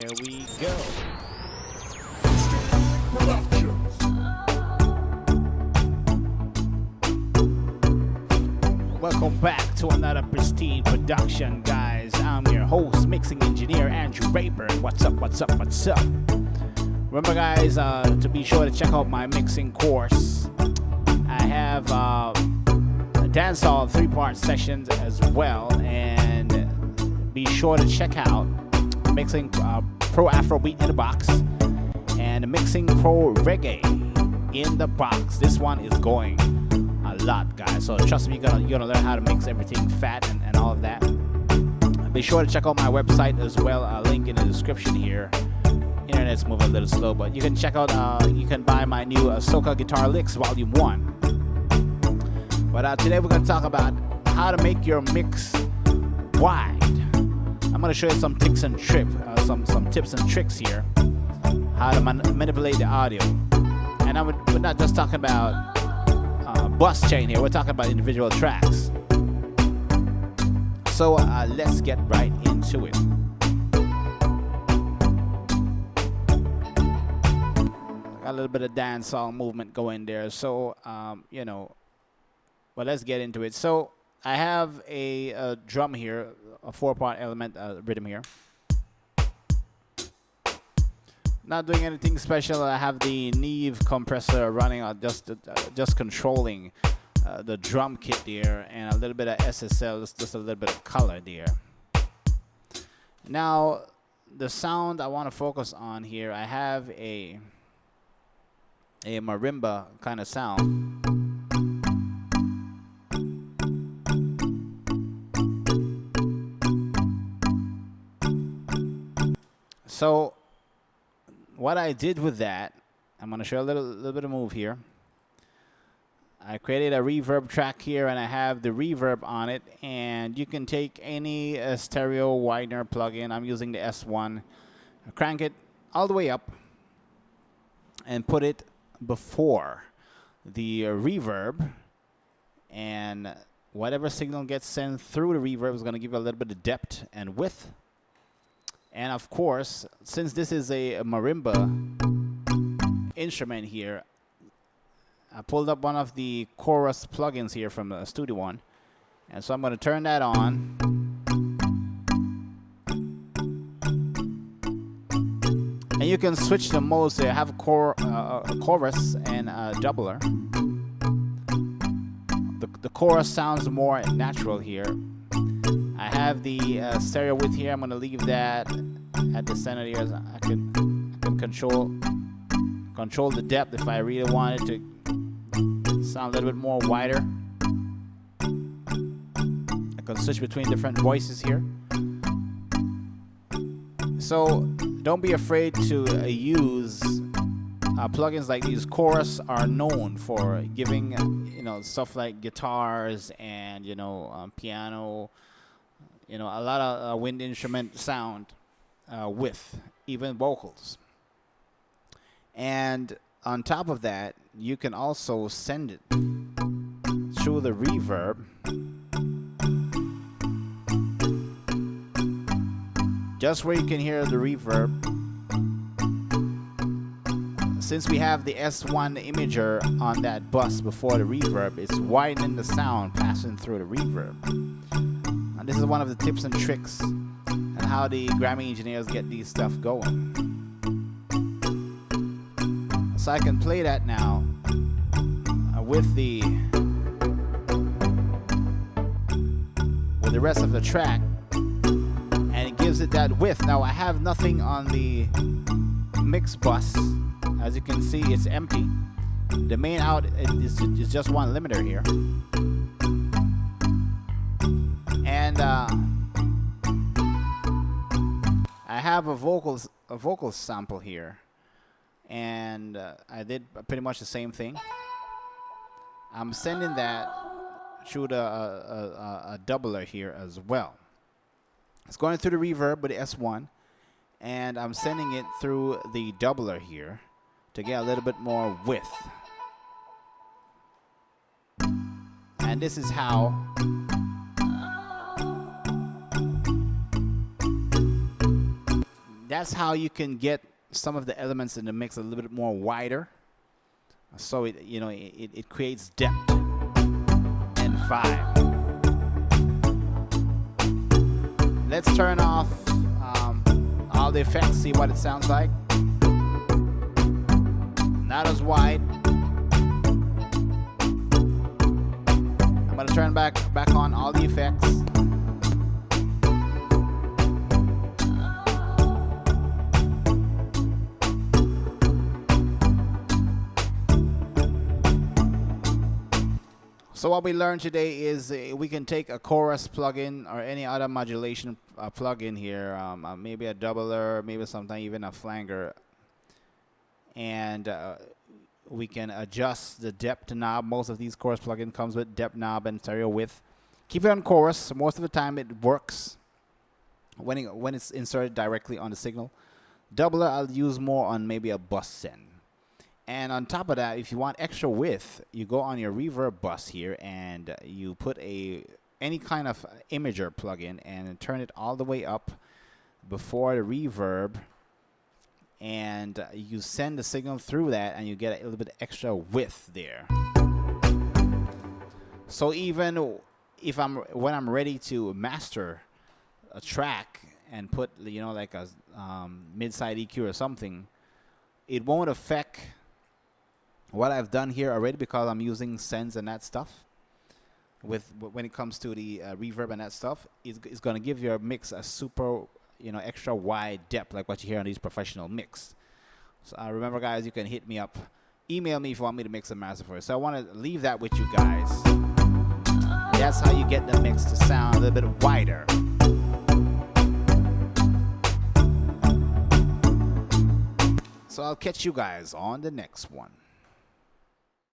Here we go. Welcome back to another pristine production, guys. I'm your host, mixing engineer Andrew Rayburn. What's up, what's up, what's up? Remember, guys, to be sure to check out my mixing course. I have a dancehall 3-part sessions as well, and be sure to check out mixing Pro Afrobeat in the box and mixing Pro Reggae in the box. This one is going a lot, guys, so trust me, you're gonna learn how to mix everything fat and all of that. Be sure to check out my website as well, link in the description here. Internet's moving a little slow, but you can check out, you can buy my new Soca Guitar Licks Volume 1. But today we're going to talk about how to make your mix wide. I'm going to show you some tips and tricks here, how to manipulate the audio. And we're not just talking about bus chain here, we're talking about individual tracks. So let's get right into it. Got a little bit of dancehall movement going there, so well, let's get into it. So I have a drum here, a 4-part element rhythm here. Not doing anything special. I have the Neve compressor running, just controlling the drum kit there, and a little bit of SSL, just a little bit of color there. Now, the sound I want to focus on here, I have a marimba kind of sound. So what I did with that, I'm going to show a little bit of move here. I created a reverb track here, and I have the reverb on it, and you can take any stereo widener plugin. I'm using the S1. Crank it all the way up and put it before the reverb, and whatever signal gets sent through the reverb is going to give you a little bit of depth and width. And of course, since this is a marimba instrument here, I pulled up one of the chorus plugins here from Studio One, and so I'm going to turn that on. And you can switch the modes there. I have a chorus and a doubler. The chorus sounds more natural here. I have the stereo width here. I'm going to leave that at the center here. I can control the depth if I really want it to sound a little bit more wider. I can switch between different voices here. So don't be afraid to use plugins like these. Chorus are known for giving stuff like guitars and piano, a lot of wind instrument sound with even vocals. And on top of that, you can also send it through the reverb. Just where you can hear the reverb. Since we have the S1 imager on that bus before the reverb, it's widening the sound passing through the reverb. And this is one of the tips and tricks and how the Grammy engineers get these stuff going. So I can play that now with the rest of the track, and it gives it that width. Now I have nothing on the mix bus. As you can see, it's empty. The main out is just one limiter here. And I have a vocal sample here, and I did pretty much the same thing. I'm sending that through a doubler here as well. It's going through the reverb with the S1, and I'm sending it through the doubler here to get a little bit more width. And this is how that's how you can get some of the elements in the mix a little bit more wider, so it creates depth and vibe. Let's turn off all the effects, see what it sounds like. Not as wide. I'm gonna turn back on all the effects. So what we learned today is we can take a chorus plugin or any other modulation plugin here, maybe a doubler, maybe sometimes even a flanger, and we can adjust the depth knob. Most of these chorus plugin comes with depth knob and stereo width. Keep it on chorus. Most of the time it works when it's inserted directly on the signal. Doubler I'll use more on maybe a bus send. And on top of that, if you want extra width, you go on your reverb bus here and you put any kind of imager plugin and turn it all the way up before the reverb, and you send the signal through that and you get a little bit extra width there. So even if when I'm ready to master a track and put like a mid-side EQ or something, it won't affect what I've done here already, because I'm using sends and that stuff. When it comes to the reverb and that stuff, it's going to give your mix a super, extra wide depth, like what you hear on these professional mix. So remember, guys, you can hit me up, email me if you want me to mix a master for you. So I want to leave that with you guys. That's how you get the mix to sound a little bit wider. So I'll catch you guys on the next one.